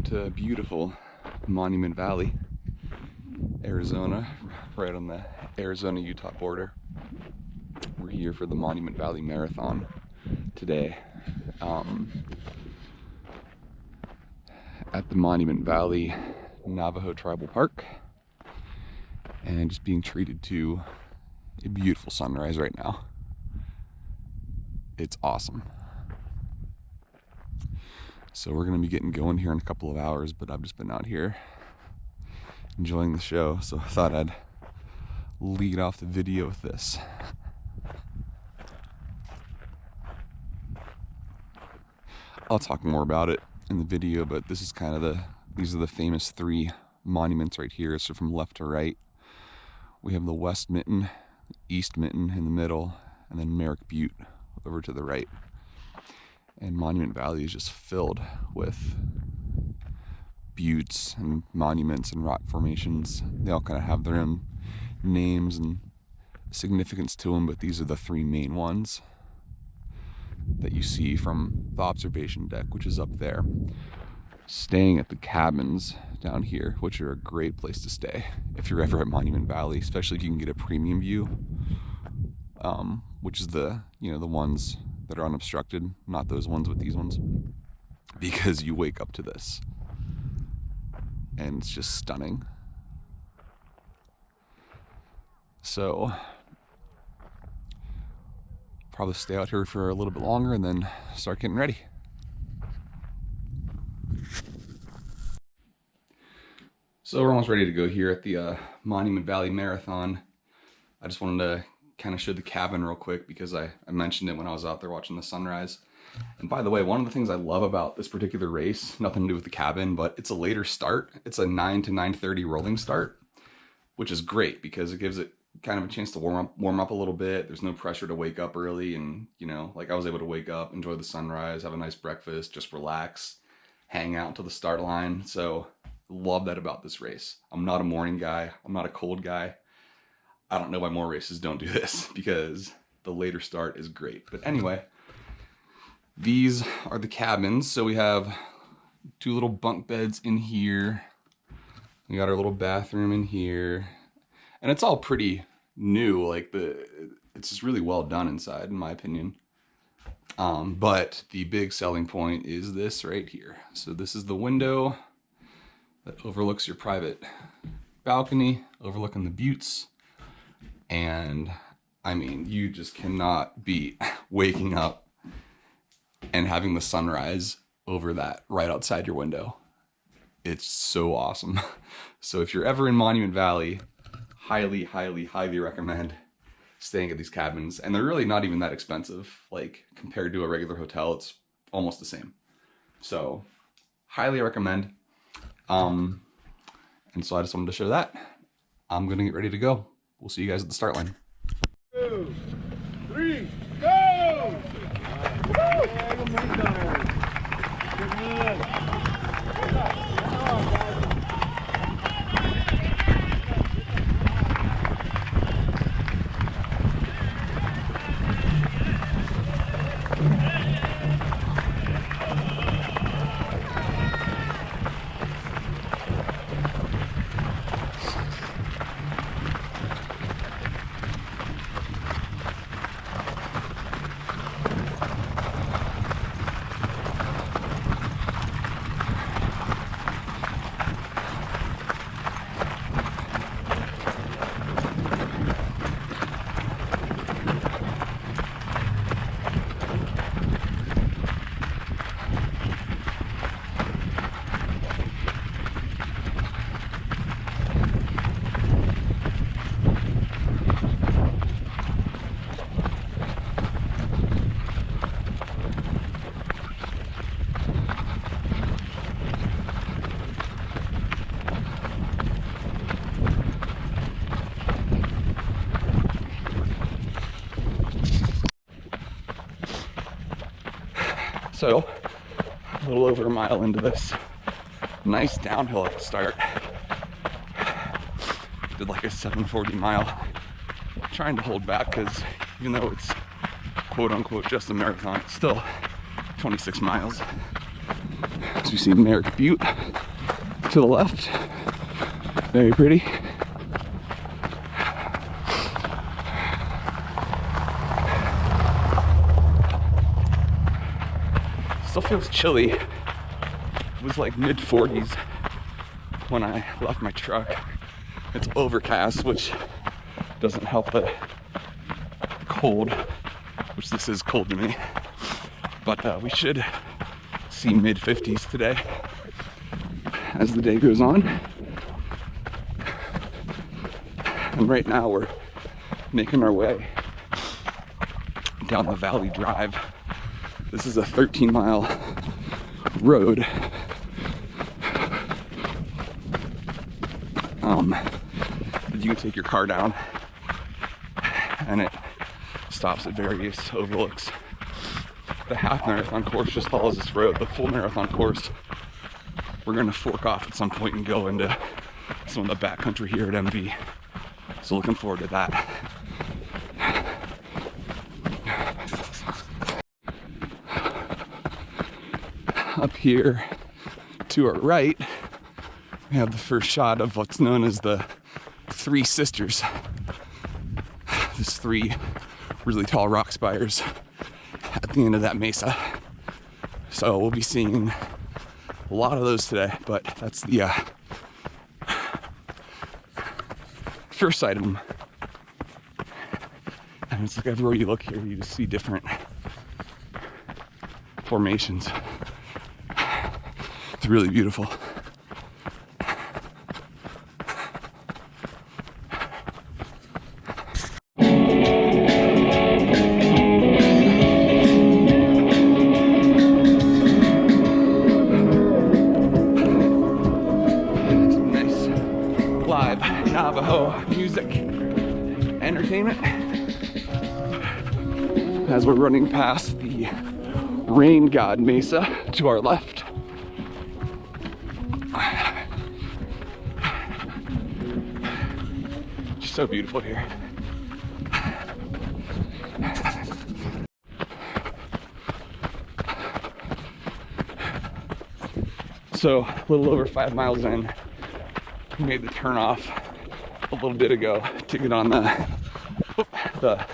Welcome to beautiful Monument Valley, Arizona, right on the Arizona-Utah border. We're here for the Monument Valley Marathon today at the Monument Valley Navajo Tribal Park, and just being treated to a beautiful sunrise right now. It's awesome. So we're going to be getting going here in a couple of hours, but I've just been out here enjoying the show, so I thought I'd lead off the video with this. I'll talk more about it in the video, but this is kind of these are the famous three monuments right here. So from left to right, we have the West Mitten, East Mitten in the middle, and then Merrick Butte over to the right. And Monument Valley is just filled with buttes and monuments and rock formations. They all kind of have their own names and significance to them, but these are the three main ones that you see from the observation deck, which is up there. Staying at the cabins down here, which are a great place to stay if you're ever at Monument Valley, especially if you can get a premium view, which is the ones that are unobstructed, not those ones with these ones, because you wake up to this and it's just stunning. So probably stay out here for a little bit longer and then start getting ready. So we're almost ready to go here at the Monument Valley Marathon. I just wanted to kind of show the cabin real quick because I mentioned it when I was out there watching the sunrise. And by the way, one of the things I love about this particular race, nothing to do with the cabin, but it's a later start. It's a 9 to 9:30 rolling start, which is great because it gives it kind of a chance to warm up a little bit. There's no pressure to wake up early, and like I was able to wake up, enjoy the sunrise, have a nice breakfast, just relax, hang out until the start line. So love that about this race. I'm not a morning guy. I'm not a cold guy. I don't know why more races don't do this, because the later start is great. But anyway, these are the cabins. So we have two little bunk beds in here. We got our little bathroom in here. And it's all pretty new. It's just really well done inside, in my opinion. But the big selling point is this right here. So this is the window that overlooks your private balcony, overlooking the buttes. And I mean, you just cannot beat waking up and having the sunrise over that right outside your window. It's so awesome. So if you're ever in Monument Valley, highly, highly, highly recommend staying at these cabins. And they're really not even that expensive. Like, compared to a regular hotel, it's almost the same. So highly recommend. And so I just wanted to show that. I'm gonna get ready to go. We'll see you guys at the start line. 2, 3, go! So, a little over a mile into this nice downhill at the start. Did like a 7:40 mile, trying to hold back because even though it's quote unquote just a marathon, it's still 26 miles. Next we see Merrick Butte to the left. Very pretty. Still feels chilly. It was like mid 40s when I left my truck. It's overcast, which doesn't help the cold, which this is cold to me. But we should see mid 50s today as the day goes on. And right now we're making our way down the Valley Drive. This is a 13-mile road. That you can take your car down, and it stops at various overlooks. The half marathon course just follows this road. The full marathon course, we're going to fork off at some point and go into some of the backcountry here at MV. So looking forward to that. Up here to our right, we have the first shot of what's known as the Three Sisters. There's three really tall rock spires at the end of that mesa. So we'll be seeing a lot of those today, but that's the first sight of them. And it's like everywhere you look here, you just see different formations. It's really beautiful. Some nice live Navajo music, entertainment, as we're running past the Rain God Mesa to our left. Just so beautiful here. So a little over 5 miles in, we made the turn off a little bit ago to get on the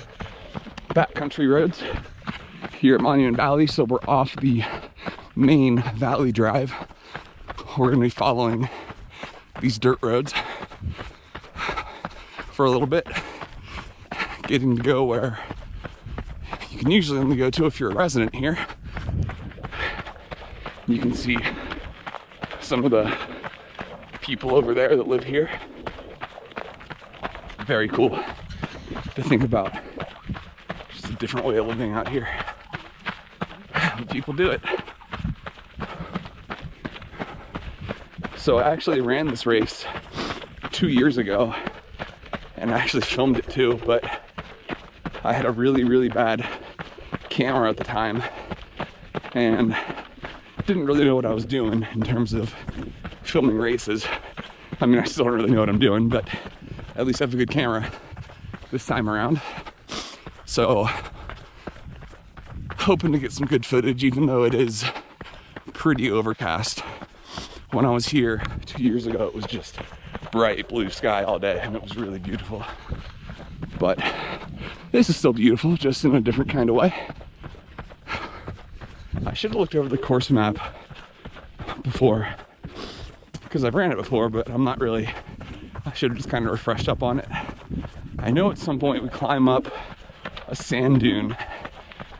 backcountry roads here at Monument Valley. So we're off the main Valley Drive. We're going to be following these dirt roads for a little bit, getting to go where you can usually only go to if you're a resident here. You can see some of the people over there that live here. Very cool to think about. Just a different way of living out here. People do it. So I actually ran this race 2 years ago, and I actually filmed it too, but I had a really bad camera at the time and didn't really know what I was doing in terms of filming races. I mean, I still don't really know what I'm doing, but at least I have a good camera this time around. So hoping to get some good footage, even though it is pretty overcast. When I was here 2 years ago, it was just bright blue sky all day, and it was really beautiful. But this is still beautiful, just in a different kind of way. I should have looked over the course map before, because I've ran it before, but I'm not really, I should have just kind of refreshed up on it. I know at some point we climb up a sand dune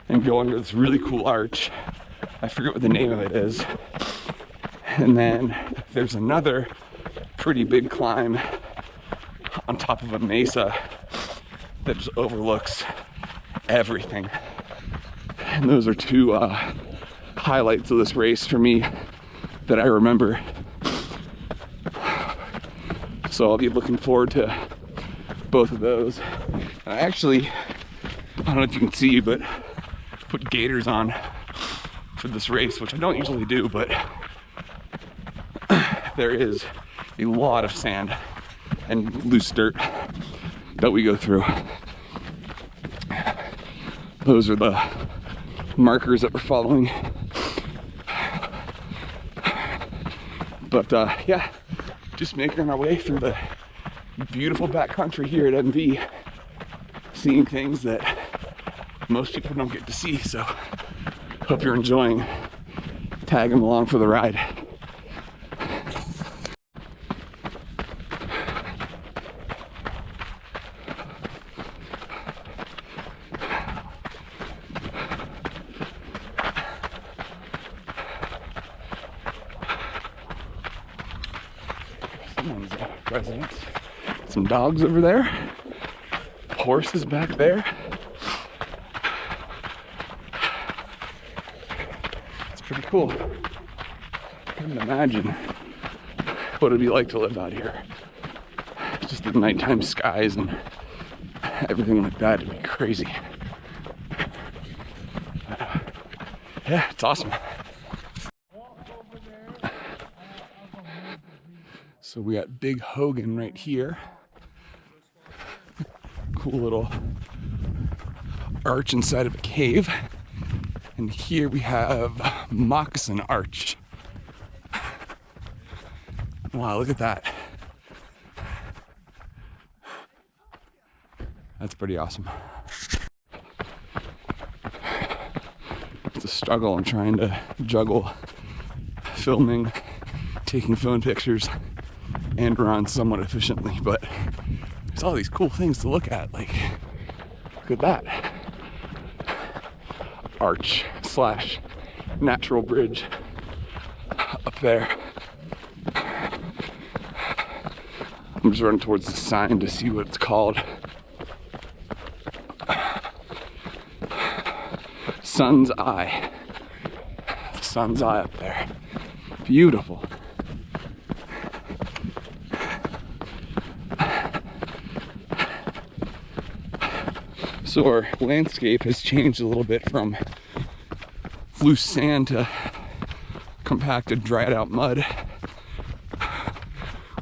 and go under this really cool arch. I forget what the name of it is. And then there's another pretty big climb on top of a mesa that just overlooks everything. And those are two highlights of this race for me that I remember. So I'll be looking forward to both of those. And I actually, I don't know if you can see, but put gaiters on for this race, which I don't usually do, but there is a lot of sand and loose dirt that we go through. Those are the markers that we're following. But yeah, just making our way through the beautiful backcountry here at MV, seeing things that most people don't get to see. So hope you're enjoying tagging along for the ride. Someone's residence. Some dogs over there. Horses back there. It's pretty cool. I couldn't imagine what it'd be like to live out here. Just the nighttime skies and everything like that. It'd be crazy. Yeah, it's awesome. So we got Big Hogan right here. Cool little arch inside of a cave. And here we have Moccasin Arch. Wow, look at that. That's pretty awesome. It's a struggle. I'm trying to juggle filming, taking phone pictures, and run somewhat efficiently, but there's all these cool things to look at. Like, look at that arch slash natural bridge up there. I'm just running towards the sign to see what it's called. Sun's Eye. The Sun's Eye up there. Beautiful. So our landscape has changed a little bit from loose sand to compacted, dried out mud,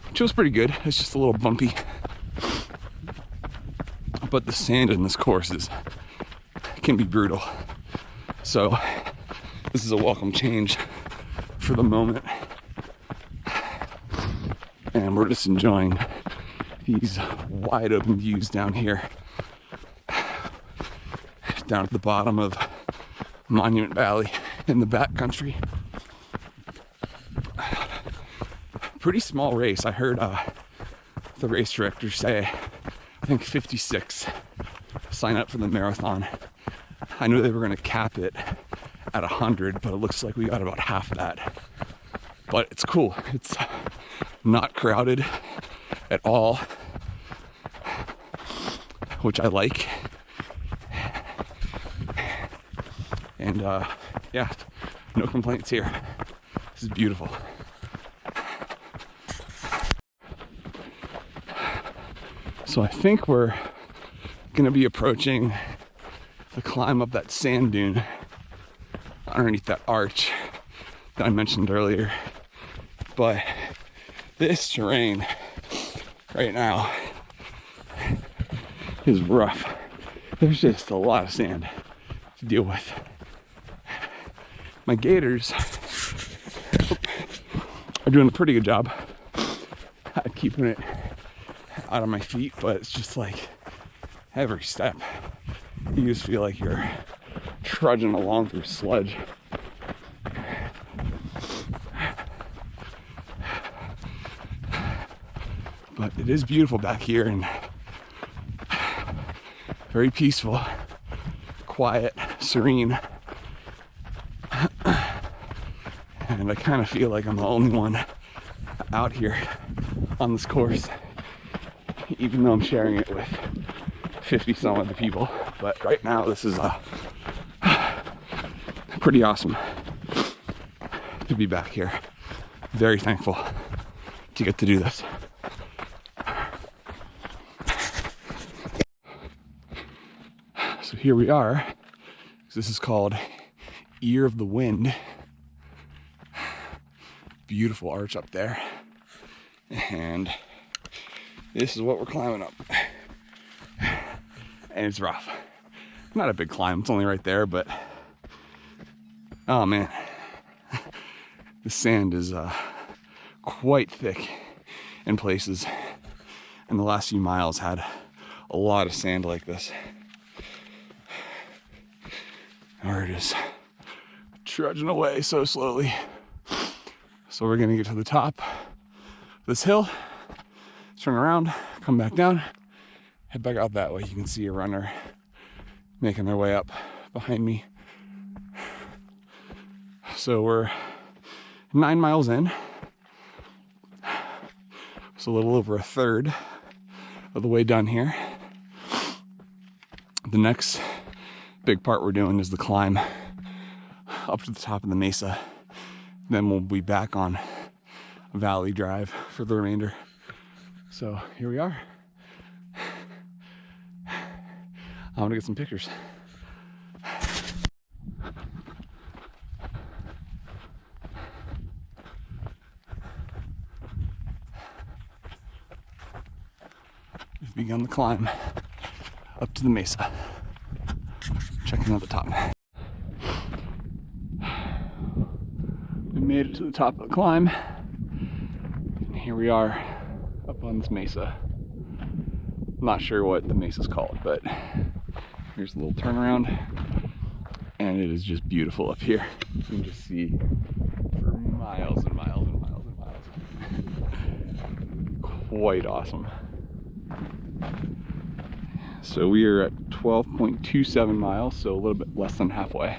which was pretty good. It's just a little bumpy. But the sand in this course can be brutal. So this is a welcome change for the moment. And we're just enjoying these wide open views down here. Down at the bottom of Monument Valley in the backcountry. Pretty small race. I heard the race director say, I think 56 sign up for the marathon. I knew they were going to cap it at 100, but it looks like we got about half that. But it's cool. It's not crowded at all, which I like. And yeah, no complaints here. This is beautiful. So I think we're gonna be approaching the climb up that sand dune underneath that arch that I mentioned earlier. But this terrain right now is rough. There's just a lot of sand to deal with. My gators are doing a pretty good job at keeping it out of my feet, but it's just like every step you just feel like you're trudging along through sludge. But it is beautiful back here and very peaceful, quiet, serene. And I kind of feel like I'm the only one out here on this course, even though I'm sharing it with 50 some other people. But right now this is pretty awesome to be back here. Very thankful to get to do this. So here we are. This is called Ear of the Wind. Beautiful arch up there. And this is what we're climbing up. And it's rough. Not a big climb, it's only right there, but oh man. The sand is quite thick in places. And the last few miles had a lot of sand like this. And we're just trudging away so slowly. So we're gonna get to the top of this hill, turn around, come back down, head back out that way. You can see a runner making their way up behind me. So we're 9 miles in. So a little over a third of the way done here. The next big part we're doing is the climb up to the top of the mesa. Then we'll be back on Valley Drive for the remainder. So here we are. I'm gonna get some pictures. We've begun the climb up to the mesa. Checking out the top. We made it to the top of the climb. And here we are up on this mesa. I'm not sure what the mesa's called, but here's a little turnaround. And it is just beautiful up here. You can just see for miles and miles and miles and miles. Quite awesome. So we are at 12.27 miles, so a little bit less than halfway.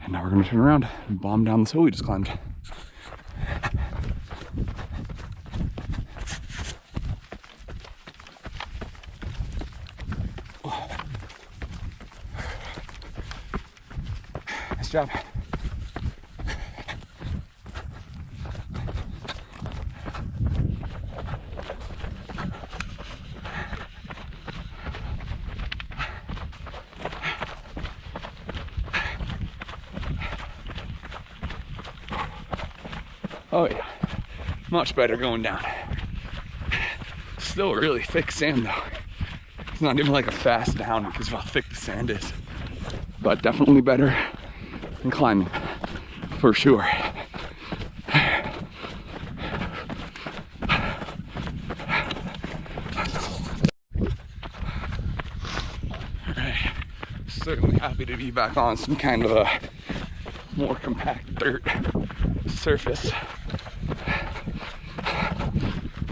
And now we're gonna turn around and bomb down this hill we just climbed. Nice job. Oh yeah, much better going down. Still really thick sand though. It's not even like a fast down because of how thick the sand is. But definitely better than climbing, for sure. Alright, certainly happy to be back on some kind of a more compact dirt surface.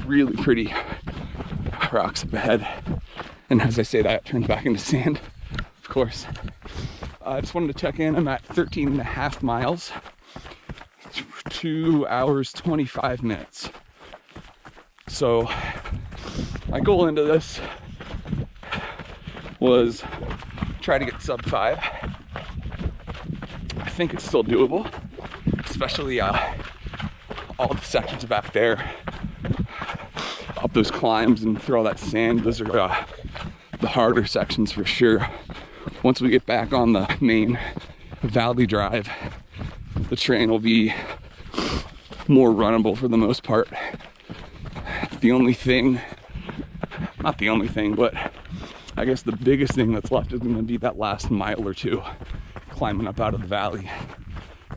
Really pretty rocks up ahead, and as I say that, it turns back into sand, of course. I just wanted to check in. I'm at 13.5 miles, 2 hours 25 minutes. So my goal into this was try to get sub 5. I think it's still doable, especially all the sections back there, up those climbs and through all that sand. Those are the harder sections for sure. Once we get back on the main Valley Drive, the terrain will be more runnable for the most part. The only thing, not the only thing, but I guess the biggest thing that's left is going to be that last mile or two climbing up out of the valley.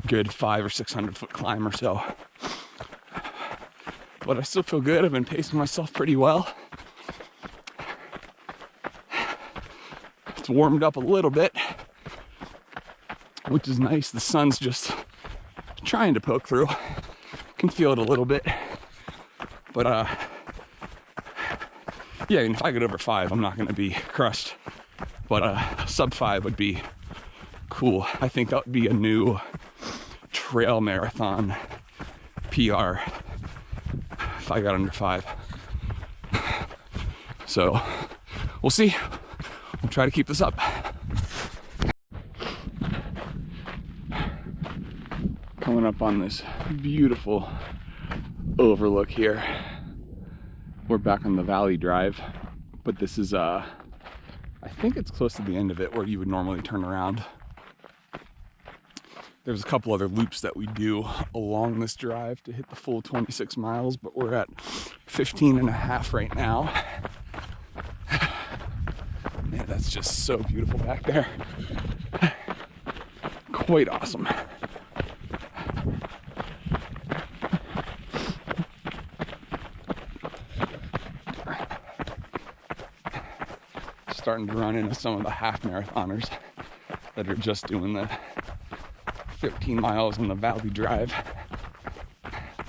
Good 500 or 600 foot climb or so. But I still feel good. I've been pacing myself pretty well. It's warmed up a little bit, which is nice. The sun's just trying to poke through. Can feel it a little bit. But yeah, and if I get over 5, I'm not gonna be crushed. But sub 5 would be cool. I think that would be a new trail marathon PR if I got under 5. So we'll see. We'll try to keep this up. Coming up on this beautiful overlook here. We're back on the Valley Drive, but this is I think it's close to the end of it where you would normally turn around. There's a couple other loops that we do along this drive to hit the full 26 miles, but we're at 15.5 right now. Man, that's just so beautiful back there. Quite awesome. starting to run into some of the half marathoners that are just doing the 15 miles on the Valley Drive.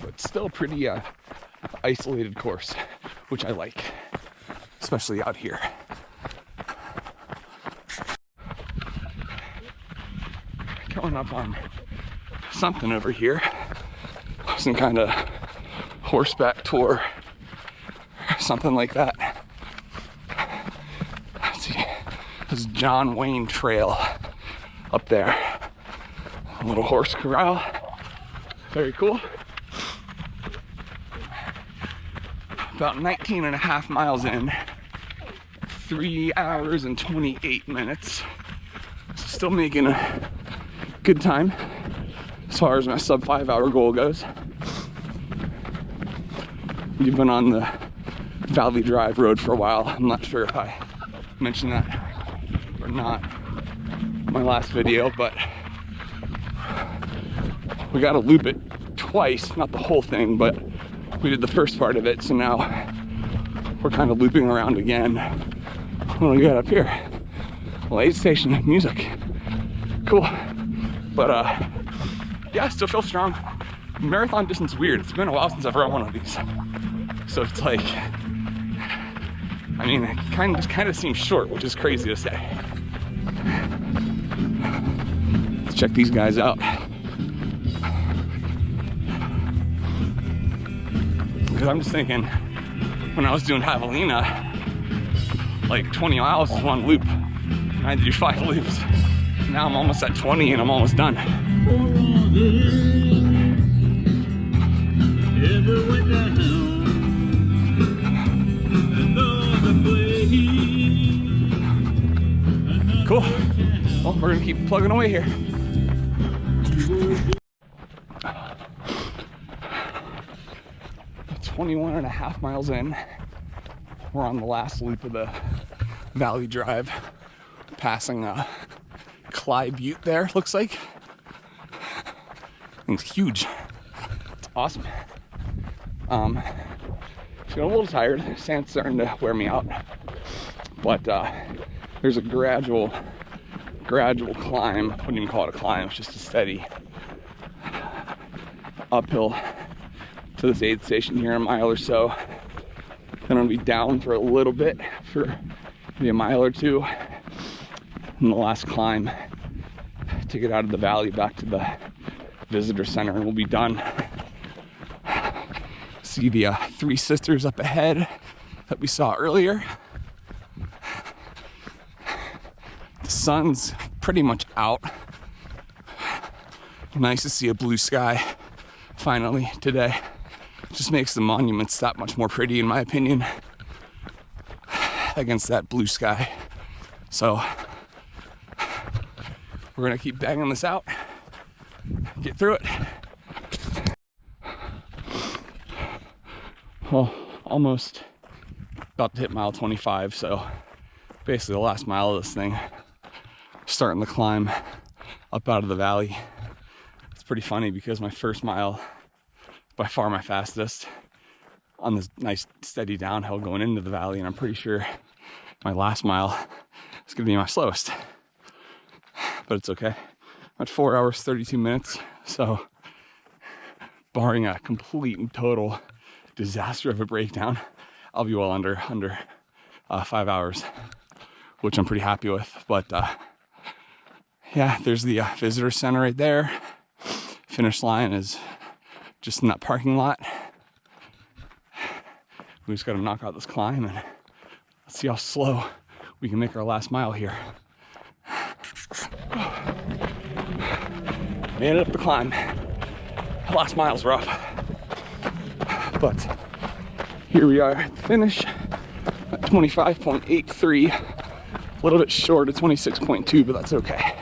But still pretty isolated course, which I like, especially out here. Coming up on something over here, some kind of horseback tour, something like that. Let's see, this is John Wayne Trail up there. A little horse corral, very cool. About 19 and a half miles in, 3 hours and 28 minutes. Still making a good time as far as my sub 5 hour goal goes. We've been on the Valley Drive road for a while. I'm not sure if I mentioned that or not in my last video, but we got to loop it twice, not the whole thing, but we did the first part of it, so now we're kind of looping around again. What do we got up here? Well, aid station music. Cool. But yeah, I still feel strong. Marathon distance is weird. It's been a while since I've run one of these. So it's like, I mean, it kind of seems short, which is crazy to say. Let's check these guys out. Because I'm just thinking, when I was doing Javelina, like 20 miles is one loop. I had to do 5 loops. Now I'm almost at 20 and I'm almost done. Cool. Well, we're gonna keep plugging away here. 21 and a half miles in. We're on the last loop of the Valley Drive, passing Clyde Butte there, looks like. Thing's huge. It's awesome. Feeling a little tired. Sand's starting to wear me out. But there's a gradual climb. I wouldn't even call it a climb, it's just a steady uphill to this aid station here, a mile or so. Then I'll be down for a little bit, for maybe a mile or two. And the last climb to get out of the valley back to the visitor center, and we'll be done. See the Three Sisters up ahead that we saw earlier. The sun's pretty much out. Nice to see a blue sky finally today. Just makes the monuments that much more pretty, in my opinion, against that blue sky. So we're gonna keep banging this out, get through it. Well, almost about to hit mile 25, so basically the last mile of this thing. Starting the climb up out of the valley. It's pretty funny because my first mile, by far my fastest, on this nice steady downhill going into the valley, and I'm pretty sure my last mile is gonna be my slowest. But it's okay. I'm at 4 hours, 32 minutes, so barring a complete and total disaster of a breakdown, I'll be well under 5 hours, which I'm pretty happy with. But yeah, there's the visitor center right there. Finish line is just in that parking lot. We just got to knock out this climb and let's see how slow we can make our last mile here. Made it up the climb. Last mile's rough, but here we are at the finish at 25.83. A little bit short of 26.2, but that's okay.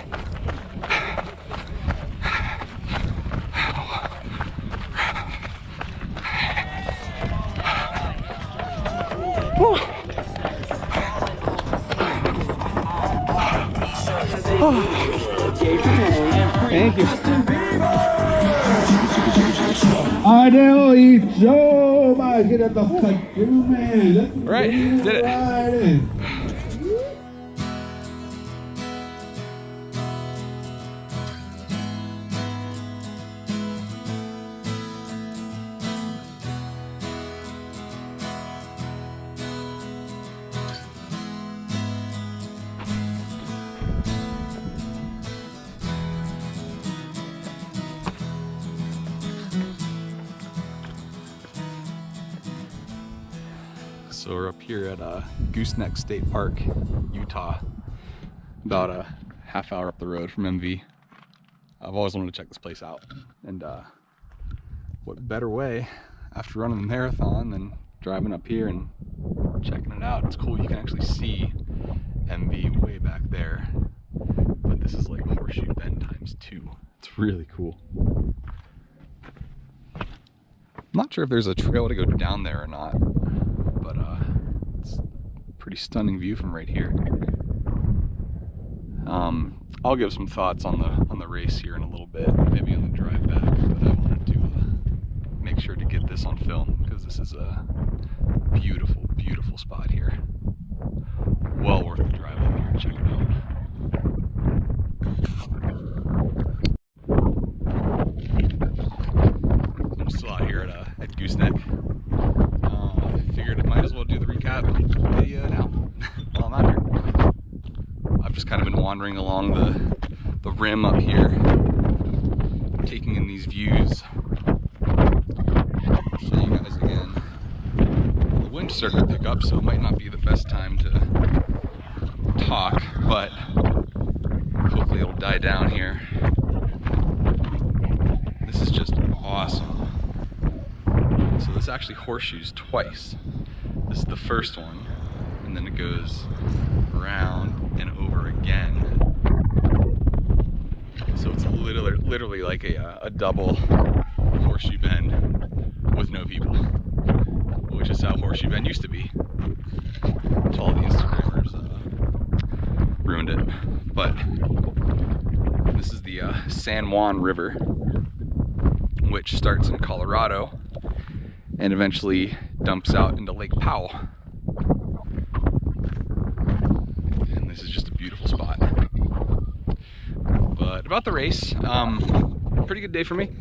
Thank you. Right, did it. So we're up here at Gooseneck State Park, Utah, about a half hour up the road from MV. I've always wanted to check this place out, and what better way after running the marathon than driving up here and checking it out. It's cool, you can actually see MV way back there, but this is like Horseshoe Bend times 2. It's really cool. I'm not sure if there's a trail to go down there or not, but it's a pretty stunning view from right here. I'll give some thoughts on the race here in a little bit, maybe on the drive back, but I wanted to make sure to get this on film because this is a beautiful, beautiful spot here. Well worth the drive up here and check it out. I'm still out here at Gooseneck. I figured I might as well do the recap video now while I'm out here. I've just kind of been wandering along the rim up here, taking in these views. I'll show you guys again. The wind's starting to pick up, so it might not be the best time to talk, but hopefully it'll die down here. This is just awesome. So this actually horseshoes twice. This is the first one, and then it goes around and over again. So it's literally like a double Horseshoe Bend with no people, which is how Horseshoe Bend used to be until all the Instagrammers ruined it. But this is the San Juan River, which starts in Colorado and eventually dumps out into Lake Powell. And this is just a beautiful spot. But about the race, pretty good day for me.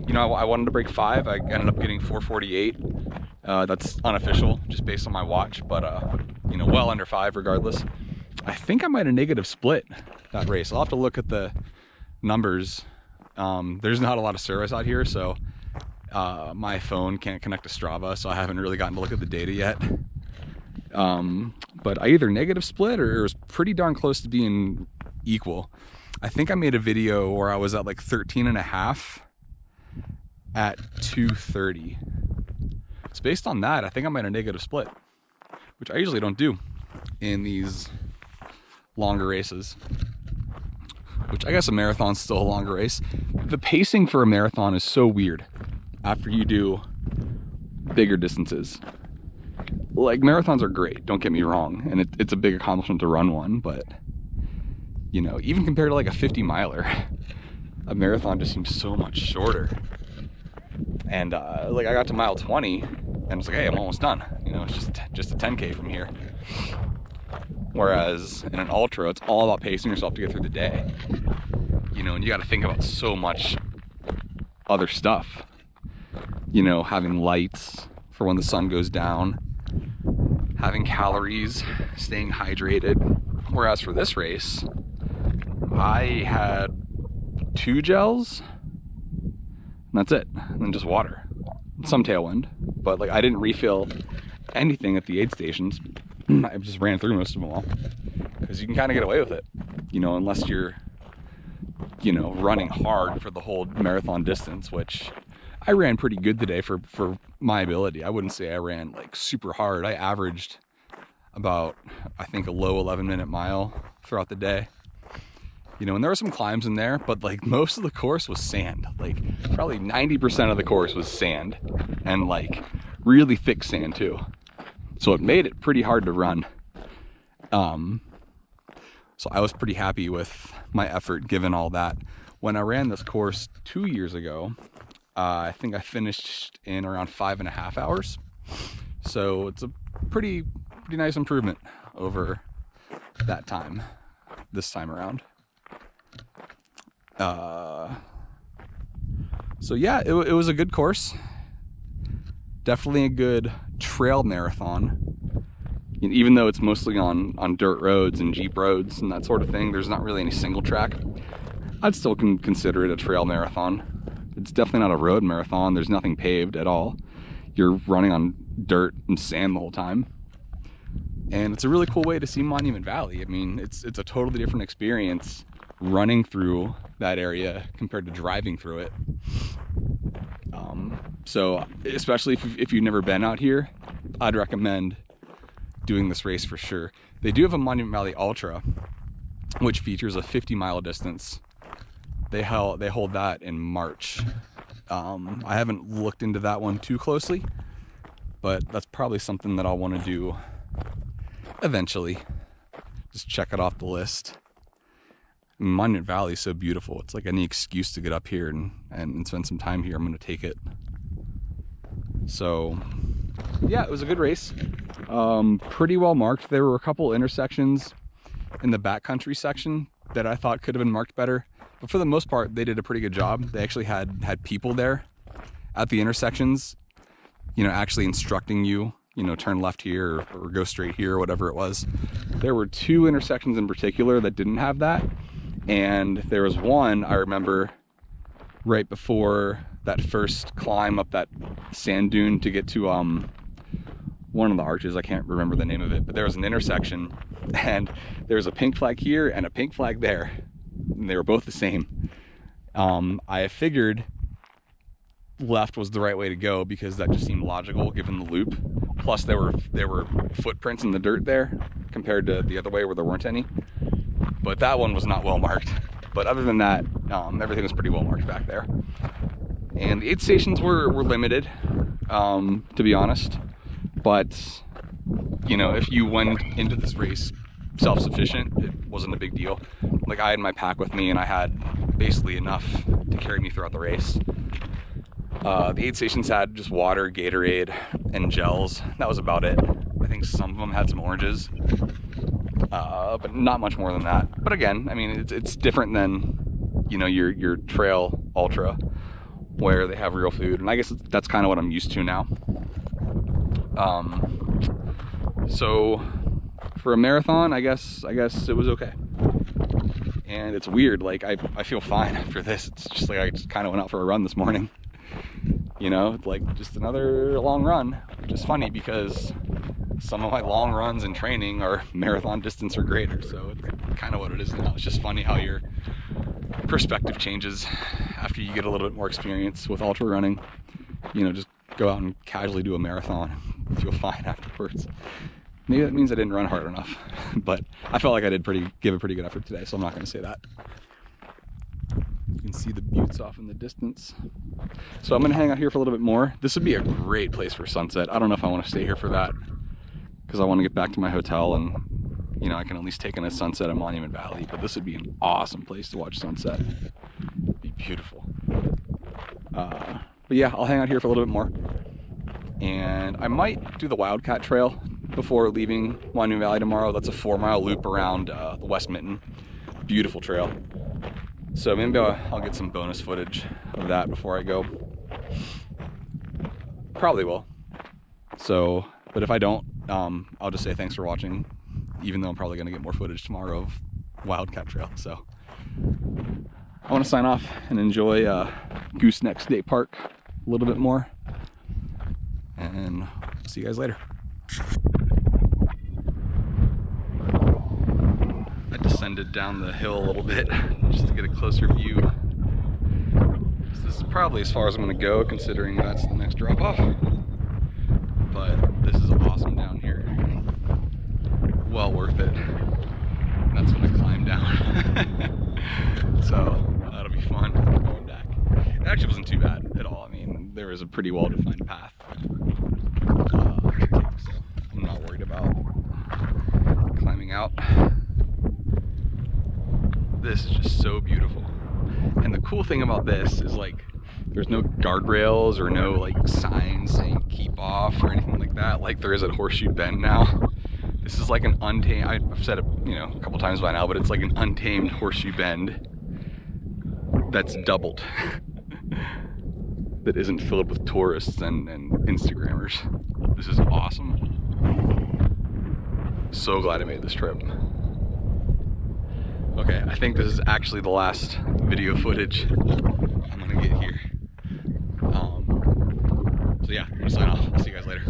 You know, I wanted to break 5. I ended up getting 4:48. That's unofficial, just based on my watch, but you know, well under 5 regardless. I think I might have negative split that race. I'll have to look at the numbers. There's not a lot of service out here, so my phone can't connect to Strava, so I haven't really gotten to look at the data yet. But I either negative split or it was pretty darn close to being equal. I think I made a video where I was at like 13.5 at 2:30. So based on that, I think I might have negative split, which I usually don't do in these longer races, which I guess a marathon's still a longer race. The pacing for a marathon is so weird after you do bigger distances. Like, marathons are great, don't get me wrong, and it's a big accomplishment to run one, but you know, even compared to like a 50 miler, a marathon just seems so much shorter. And like, I got to mile 20 and I was like, hey, I'm almost done. You know, it's just a 10K from here. Whereas in an ultra, it's all about pacing yourself to get through the day. You know, and you got to think about so much other stuff. You know, having lights for when the sun goes down, having calories, staying hydrated. Whereas for this race, I had 2 gels, and that's it, and then just water, some tailwind. But like, I didn't refill anything at the aid stations. I just ran through most of them all, because you can kind of get away with it, you know, unless you're, you know, running hard for the whole marathon distance, which I ran pretty good today for my ability. I wouldn't say I ran like super hard. I averaged about, I think, a low 11-minute mile throughout the day. You know, and there were some climbs in there, but like most of the course was sand. Like probably 90% of the course was sand, and like really thick sand too. So it made it pretty hard to run. So I was pretty happy with my effort given all that. When I ran this course 2 years ago, I think I finished in around 5.5 hours. So it's a pretty nice improvement over that time, this time around. So yeah, it was a good course. Definitely a good trail marathon. Even though it's mostly on dirt roads and Jeep roads and that sort of thing, there's not really any single track. I'd still consider it a trail marathon. It's definitely not a road marathon. There's nothing paved at all. You're running on dirt and sand the whole time. And it's a really cool way to see Monument Valley. I mean, it's a totally different experience running through that area compared to driving through it. So especially if you've never been out here, I'd recommend doing this race for sure. They do have a Monument Valley Ultra, which features a 50-mile distance. They hold that in March. I haven't looked into that one too closely, but that's probably something that I'll want to do eventually. Just check it off the list. Monument Valley is so beautiful. It's like any excuse to get up here and spend some time here, I'm going to take it. So yeah, it was a good race. Pretty well marked. There were a couple intersections in the backcountry section that I thought could have been marked better, but for the most part they did a pretty good job. They actually had people there at the intersections, you know, actually instructing you, you know, turn left here or go straight here or whatever it was. There were 2 intersections in particular that didn't have that, and there was one I remember right before that first climb up that sand dune to get to one of the arches. I can't remember the name of it, but there was an intersection and there was a pink flag here and a pink flag there, and they were both the same. I figured left was the right way to go because that just seemed logical given the loop. Plus there were footprints in the dirt there compared to the other way where there weren't any. But that one was not well marked. But other than that, everything was pretty well marked back there. And the aid stations were limited, to be honest. But, you know, if you went into this race self-sufficient, it wasn't a big deal. Like, I had my pack with me and I had basically enough to carry me throughout the race. The aid stations had just water, Gatorade, and gels. That was about it. I think some of them had some oranges, but not much more than that. But again, I mean, it's different than, you know, your trail ultra, where they have real food, and I guess that's kind of what I'm used to now. So for a marathon, I guess it was okay. And it's weird, like I feel fine after this. It's just like I just kind of went out for a run this morning. You know, like just another long run, which is funny because some of my long runs in training are marathon distance or greater. So it's kind of what it is now. It's just funny how your perspective changes after you get a little bit more experience with ultra running. You know, just go out and casually do a marathon and feel fine afterwards. Maybe that means I didn't run hard enough, but I felt like I did give a pretty good effort today, so I'm not going to say that. You can see the buttes off in the distance. So I'm going to hang out here for a little bit more. This would be a great place for sunset. I don't know if I want to stay here for that because I want to get back to my hotel and, you know, I can at least take in a sunset at Monument Valley, but this would be an awesome place to watch sunset. It'd be beautiful. But yeah, I'll hang out here for a little bit more. And I might do the Wildcat Trail before leaving Monument Valley tomorrow. That's a 4-mile loop around the West Mitten. Beautiful trail. So maybe I'll get some bonus footage of that before I go. Probably will. So, but if I don't, I'll just say thanks for watching, even though I'm probably going to get more footage tomorrow of Wildcat Trail. So I want to sign off and enjoy Gooseneck State Park a little bit more. And see you guys later. I descended down the hill a little bit just to get a closer view. So this is probably as far as I'm going to go, considering that's the next drop off. But this is awesome down here. Well worth it. That's when I climb down. So that'll be fun going back. It actually wasn't too bad at all. I mean, there was a pretty well-defined path. So I'm not worried about climbing out. This is just so beautiful. And the cool thing about this is, like, there's no guardrails or no like signs saying keep off or anything like that, like there is at Horseshoe Bend now. This is like an untamed, I've said it, you know, a couple times by now, but it's like an untamed Horseshoe Bend that's doubled. That isn't filled with tourists and Instagrammers. This is awesome. So glad I made this trip. Okay, I think this is actually the last video footage I'm gonna get here. So yeah, I'm gonna sign off. I'll see you guys later.